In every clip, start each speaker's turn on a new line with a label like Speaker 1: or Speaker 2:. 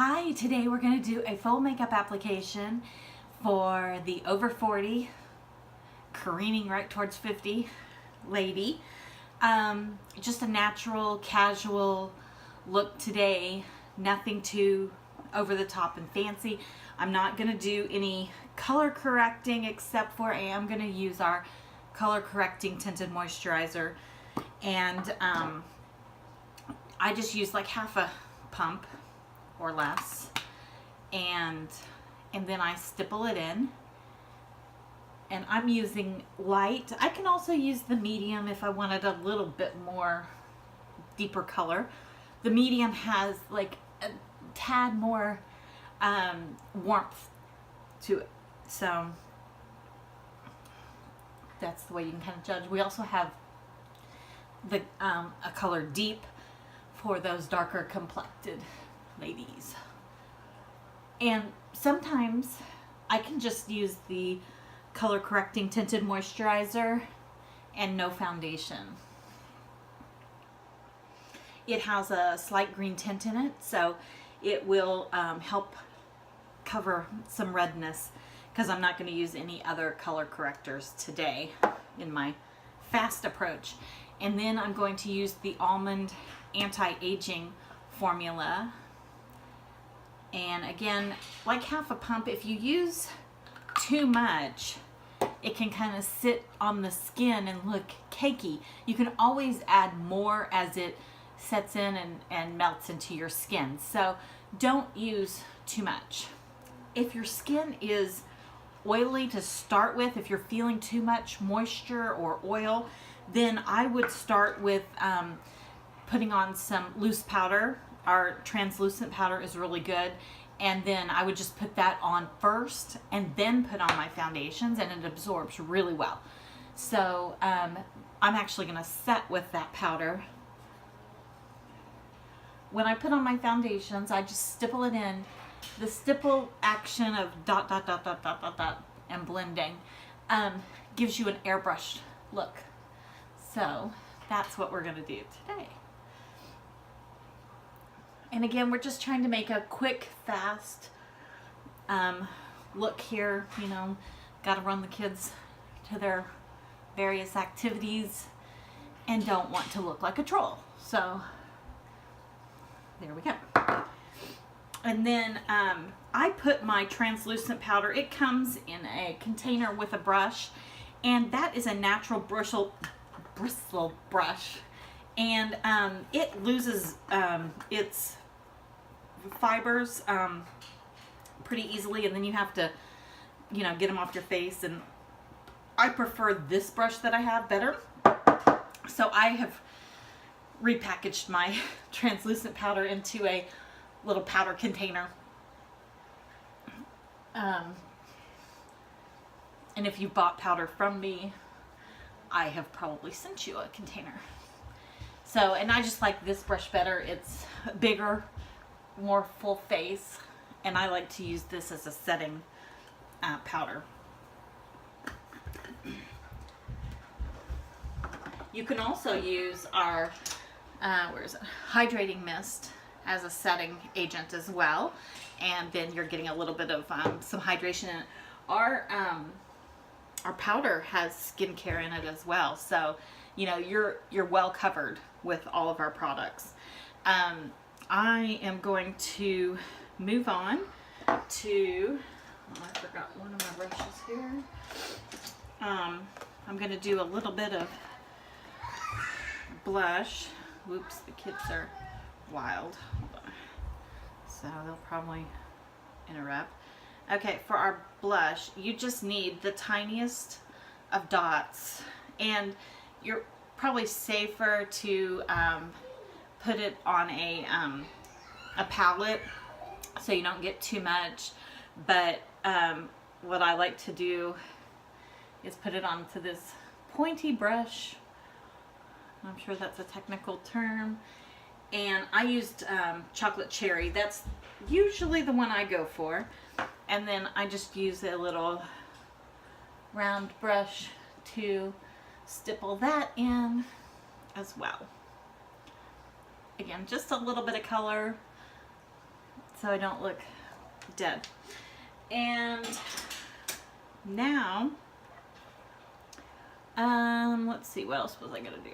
Speaker 1: Hi, today we're going to do a full makeup application for the over 40, careening right towards 50 lady. Just a natural, casual look today, nothing too over the top and fancy. I'm not going to do any color correcting except for I am going to use our color correcting tinted moisturizer, and I just use like half a pump or less, and then I stipple it in, and I'm using light. I can also use the medium if I wanted a little bit more deeper color. The medium has like a tad more warmth to it, so that's the way you can kind of judge. We also have the a color deep for those darker complected ladies. And sometimes I can just use the color correcting tinted moisturizer and no foundation. It has a slight green tint in it, so it will help cover some redness, because I'm not going to use any other color correctors today in my fast approach. And then I'm going to use the almond anti-aging formula, and again, like half a pump. If you use too much, it can kind of sit on the skin and look cakey. You can always add more as it sets in and melts into your skin, so don't use too much. If your skin is oily to start with, if you're feeling too much moisture or oil, then I would start with putting on some loose powder. Our translucent powder is really good, and then I would just put that on first and then put on my foundations, and it absorbs really well. So I'm actually going to set with that powder. When I put on my foundations, I just stipple it in. The stipple action of dot, dot, dot, dot, dot, dot, dot, and blending gives you an airbrushed look. So that's what we're going to do today. And again, we're just trying to make a quick, fast look here. You know, got to run the kids to their various activities and don't want to look like a troll. So there we go. And then I put my translucent powder. It comes in a container with a brush, and that is a natural bristle brush, and it loses its fibers pretty easily, and then you have to, you know, get them off your face. And I prefer this brush that I have better, so I have repackaged my translucent powder into a little powder container. And if you bought powder from me, I have probably sent you a container. So, and I just like this brush better. It's bigger, more full face, and I like to use this as a setting powder. You can also use our where is it? Hydrating mist as a setting agent as well, and then you're getting a little bit of some hydration in it. Our powder has skincare in it as well, so you know you're well covered with all of our products. I am going to move on to, oh, I forgot one of my brushes here. I'm going to do a little bit of blush. Whoops, the kids are wild. Hold on. So they'll probably interrupt. Okay, for our blush, you just need the tiniest of dots, and you're probably safer to put it on a palette so you don't get too much. But what I like to do is put it onto this pointy brush. I'm sure that's a technical term. And I used chocolate cherry. That's usually the one I go for. And then I just use a little round brush to stipple that in as well. Again, just a little bit of color. so I don't look dead. And now, let's see, what else was I gonna do?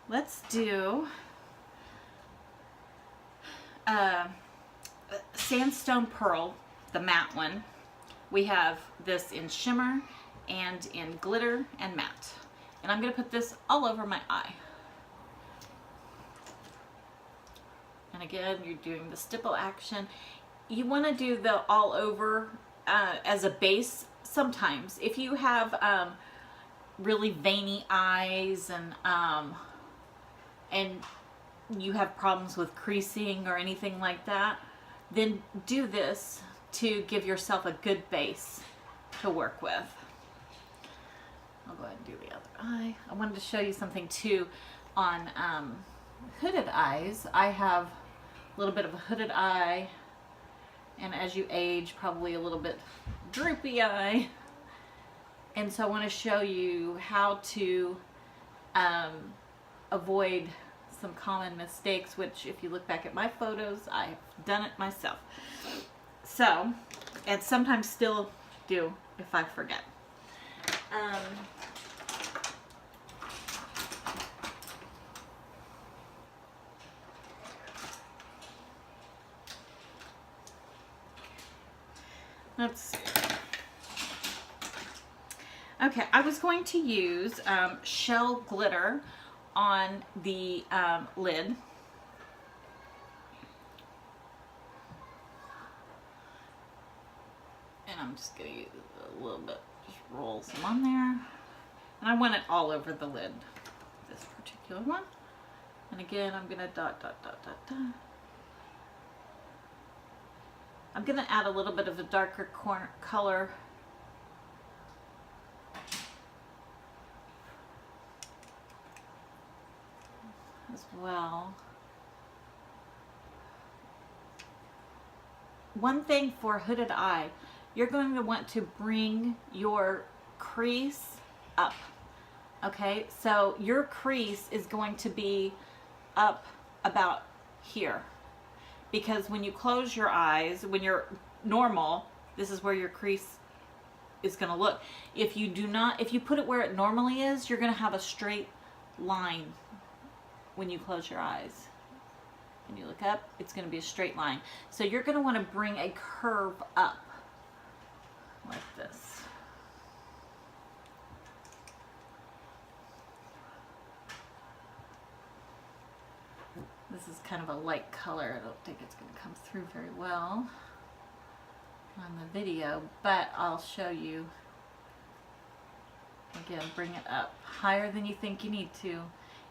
Speaker 1: Let's do Sandstone Pearl, the matte one. We have this in shimmer and in glitter and matte. And I'm gonna put this all over my eye. And again, you're doing the stipple action. You wanna do the all over as a base sometimes. If you have really veiny eyes and you have problems with creasing or anything like that, then do this to give yourself a good base to work with. I'll go ahead and do the other eye. I wanted to show you something too on hooded eyes. I have a little bit of a hooded eye, and as you age, probably a little bit droopy eye. And so I want to show you how to avoid some common mistakes, which if you look back at my photos, I've done it myself. So, and sometimes still do if I forget. Let's see. Okay, I was going to use shell glitter on the lid. And I'm just going to use a little bit, just roll some on there. And I want it all over the lid, this particular one. And again, I'm going to dot, dot, dot, dot, dot. I'm going to add a little bit of a darker color as well. One thing for hooded eye, you're going to want to bring your crease up. Okay, so your crease is going to be up about here, because when you close your eyes, when you're normal, this is where your crease is going to look. If you do not, if you put it where it normally is, you're going to have a straight line when you close your eyes. When you look up, it's going to be a straight line. So you're going to want to bring a curve up like this. This is kind of a light color. I don't think it's going to come through very well on the video, but I'll show you. Again, bring it up higher than you think you need to,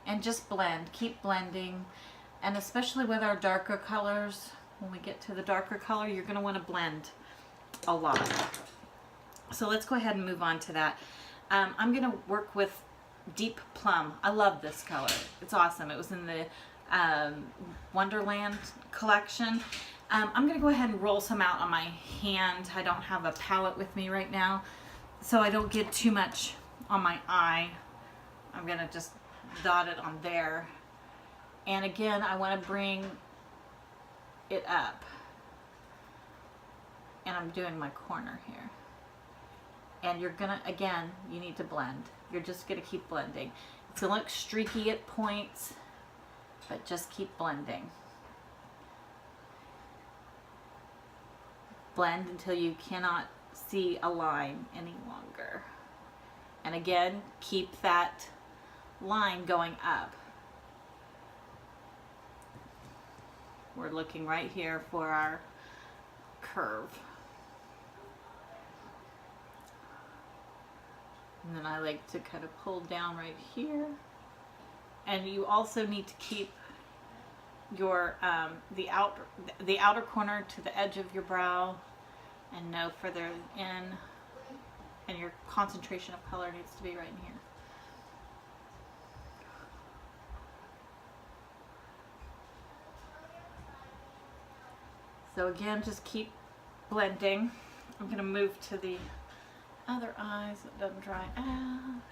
Speaker 1: and just blend. Keep blending. And especially with our darker colors, when we get to the darker color, you're going to want to blend a lot. So let's go ahead and move on to that. I'm going to work with Deep Plum. I love this color. It's awesome. It was in the Wonderland collection. I'm going to go ahead and roll some out on my hand. I don't have a palette with me right now, so I don't get too much on my eye. I'm going to just dot it on there. And again, I want to bring it up. And I'm doing my corner here. And you're gonna, again, you need to blend. You're just gonna keep blending. It's gonna look streaky at points, but just keep blending. Blend until you cannot see a line any longer. And again, keep that line going up. We're looking right here for our curve. And then I like to kind of pull down right here. And you also need to keep your the outer corner to the edge of your brow and no further in. And your concentration of color needs to be right in here. So again, just keep blending. I'm going to move to the other eye so it doesn't dry out.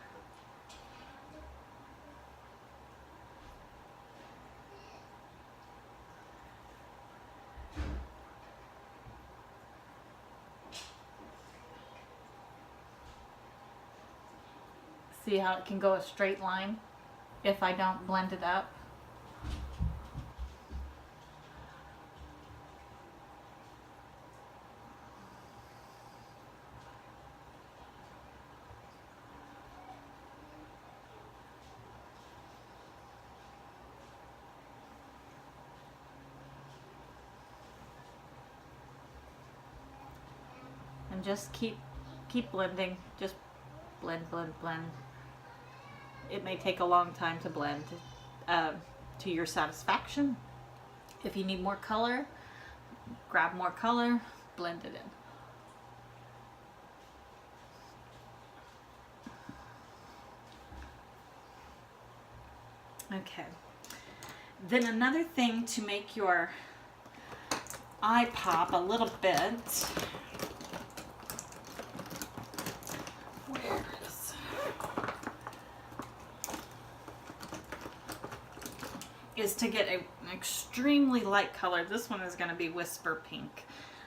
Speaker 1: See how it can go a straight line if I don't blend it up? And just keep blending. Just blend, blend, blend. It may take a long time to blend to your satisfaction. If you need more color, grab more color, blend it in. Okay. Then another thing to make your eye pop a little bit. Where is to get an extremely light color. This one is going to be Whisper Pink.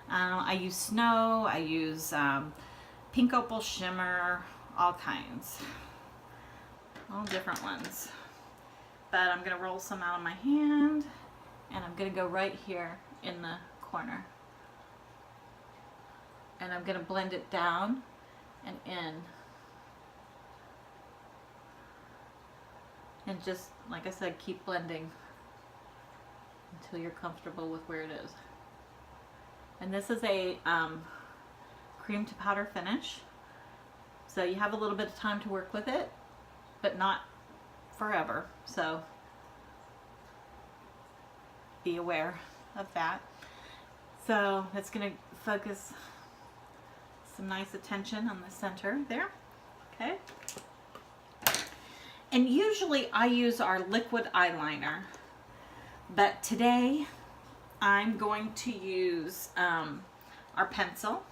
Speaker 1: I use Snow, I use Pink Opal Shimmer, all kinds. All different ones. But I'm going to roll some out of my hand, and I'm going to go right here in the corner. And I'm going to blend it down and in. And just, like I said, keep blending until you're comfortable with where it is. And this is a cream to powder finish. So you have a little bit of time to work with it, but not forever. So be aware of that. So it's going to focus some nice attention on the center there. Okay. And usually I use our liquid eyeliner, but today I'm going to use our pencil.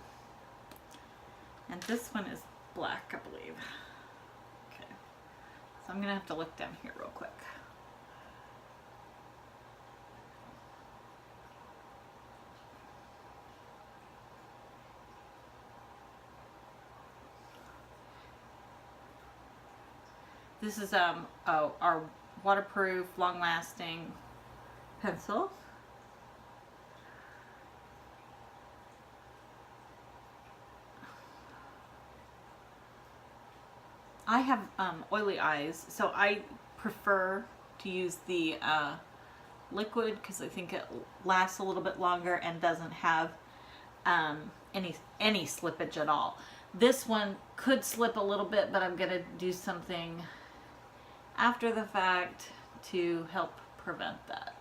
Speaker 1: And this one is black, I believe. Okay. So I'm going to have to look down here real quick. This is our waterproof, long-lasting pencil. I have oily eyes, so I prefer to use the liquid because I think it lasts a little bit longer and doesn't have any slippage at all. This one could slip a little bit, but I'm going to do something after the fact to help prevent that.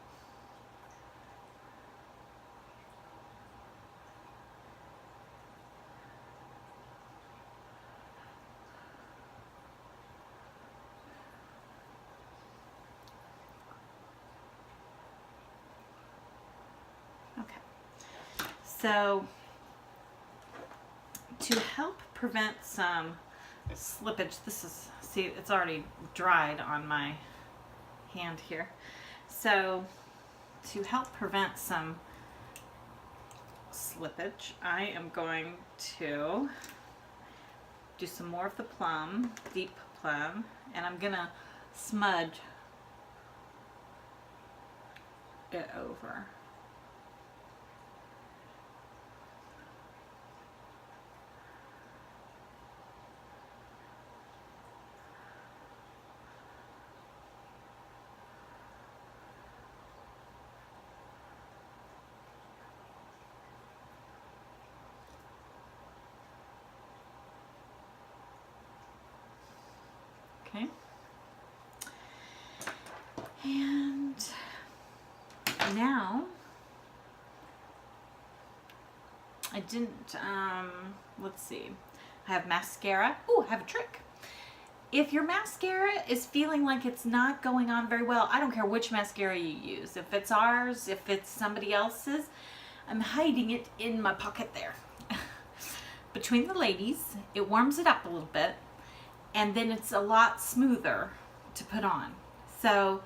Speaker 1: Okay. So to help prevent some slippage, this is, see, it's already dried on my hand here. So to help prevent some slippage, I am going to do some more of the plum, deep plum, and I'm gonna smudge it over. Okay. And now I didn't, let's see, I have mascara. Ooh, I have a trick. If your mascara is feeling like it's not going on very well, I don't care which mascara you use. If it's ours, if it's somebody else's, I'm hiding it in my pocket there. Between the ladies, it warms it up a little bit, and then it's a lot smoother to put on. So,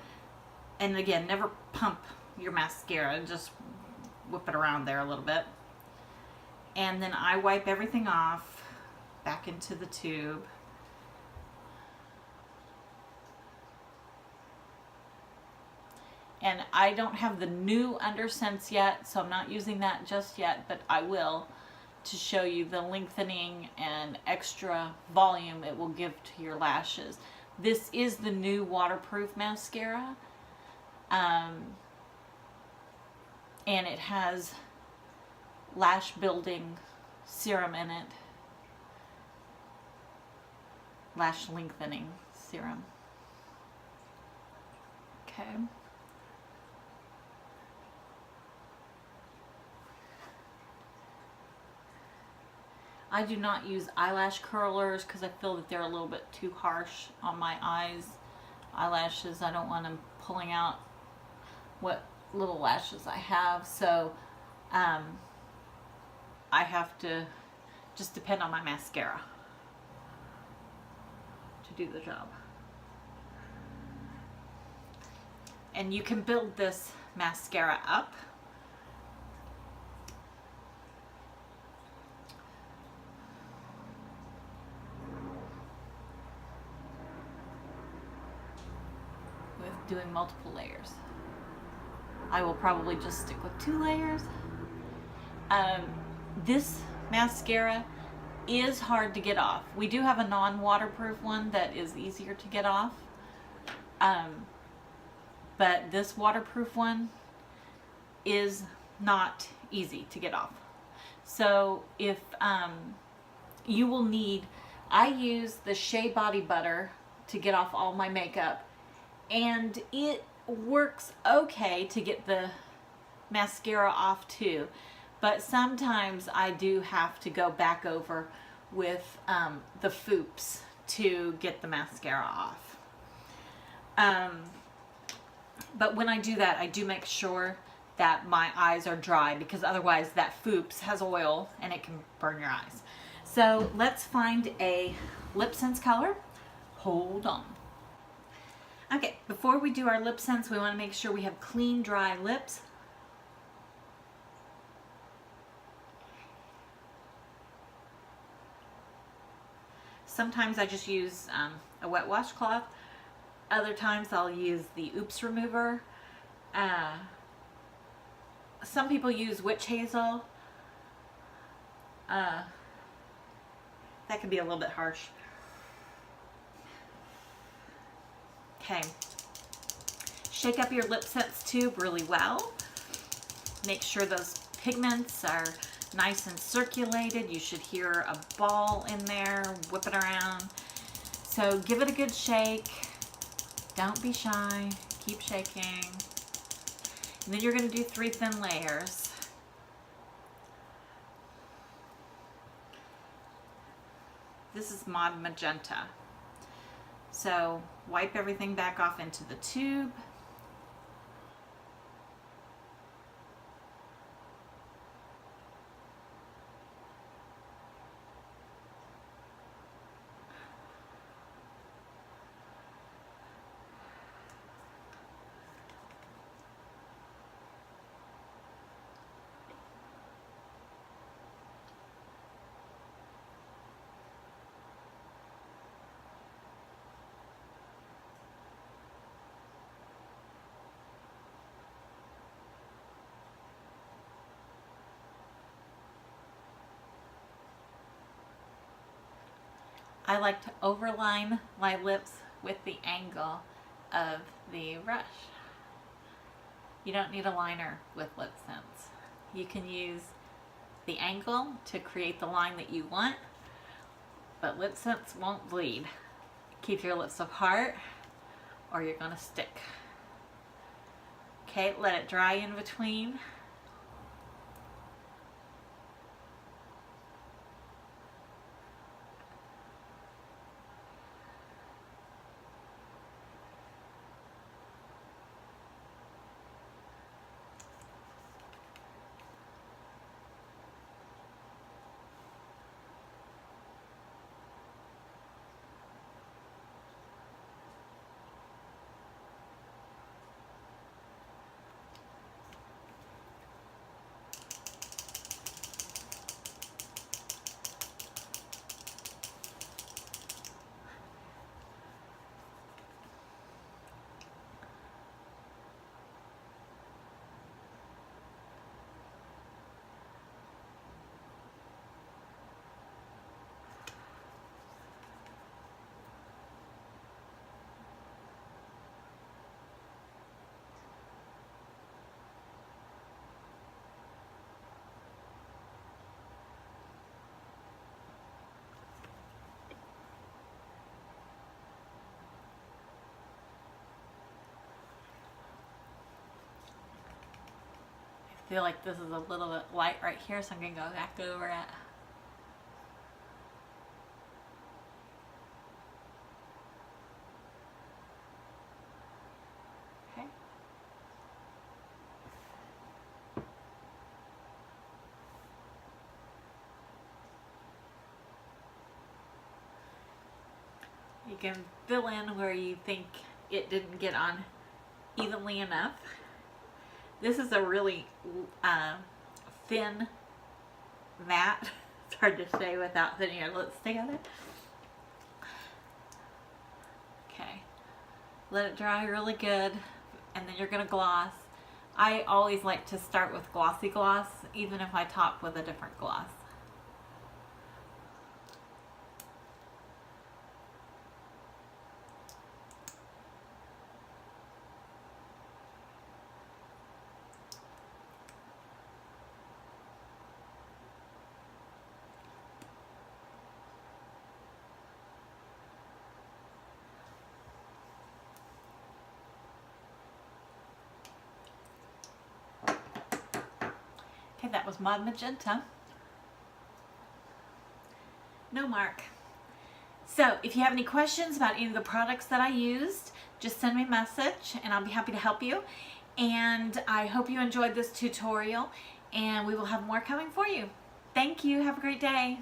Speaker 1: and again, never pump your mascara, just whip it around there a little bit. And then I wipe everything off back into the tube. And I don't have the new undersense yet, so I'm not using that just yet, but I will, to show you the lengthening and extra volume it will give to your lashes. This is the new waterproof mascara. And it has lash building serum in it. Lash lengthening serum. Okay. I do not use eyelash curlers because I feel that they're a little bit too harsh on my eyes. Eyelashes, I don't want them pulling out what little lashes I have, so I have to just depend on my mascara to do the job. And you can build this mascara up. With doing multiple layers. I will probably just stick with 2 layers. This mascara is hard to get off. We do have a non-waterproof one that is easier to get off. But this waterproof one is not easy to get off. So if you will need, I use the Shea Body Butter to get off all my makeup, and it works okay to get the mascara off too, but sometimes I do have to go back over with the Foops to get the mascara off. But when I do that, I do make sure that my eyes are dry, because otherwise that Foops has oil and it can burn your eyes. So let's find a lipsense color. Hold on. Okay, before we do our lipsense, we want to make sure we have clean, dry lips. Sometimes I just use a wet washcloth. Other times I'll use the Oops Remover. Some people use witch hazel. That can be a little bit harsh. Okay. Shake up your lipsense tube really well. Make sure those pigments are nice and circulated. You should hear a ball in there whipping around. So give it a good shake. Don't be shy. Keep shaking. And then you're going to do 3 thin layers. This is Mod Magenta. So wipe everything back off into the tube. I like to overline my lips with the angle of the brush. You don't need a liner with lipsense. You can use the angle to create the line that you want, but lipsense won't bleed. Keep your lips apart or you're gonna stick. Okay, let it dry in between. I feel like this is a little bit light right here, so I'm going to go back over it. Okay. You can fill in where you think it didn't get on evenly enough. This is a really thin matte. It's hard to say without putting your lips together. Okay, let it dry really good, and then you're gonna gloss. I always like to start with glossy gloss, even if I top with a different gloss. Okay, that was Mod Magenta. No mark. So if you have any questions about any of the products that I used, just send me a message and I'll be happy to help you. And I hope you enjoyed this tutorial, and we will have more coming for you. Thank you. Have a great day.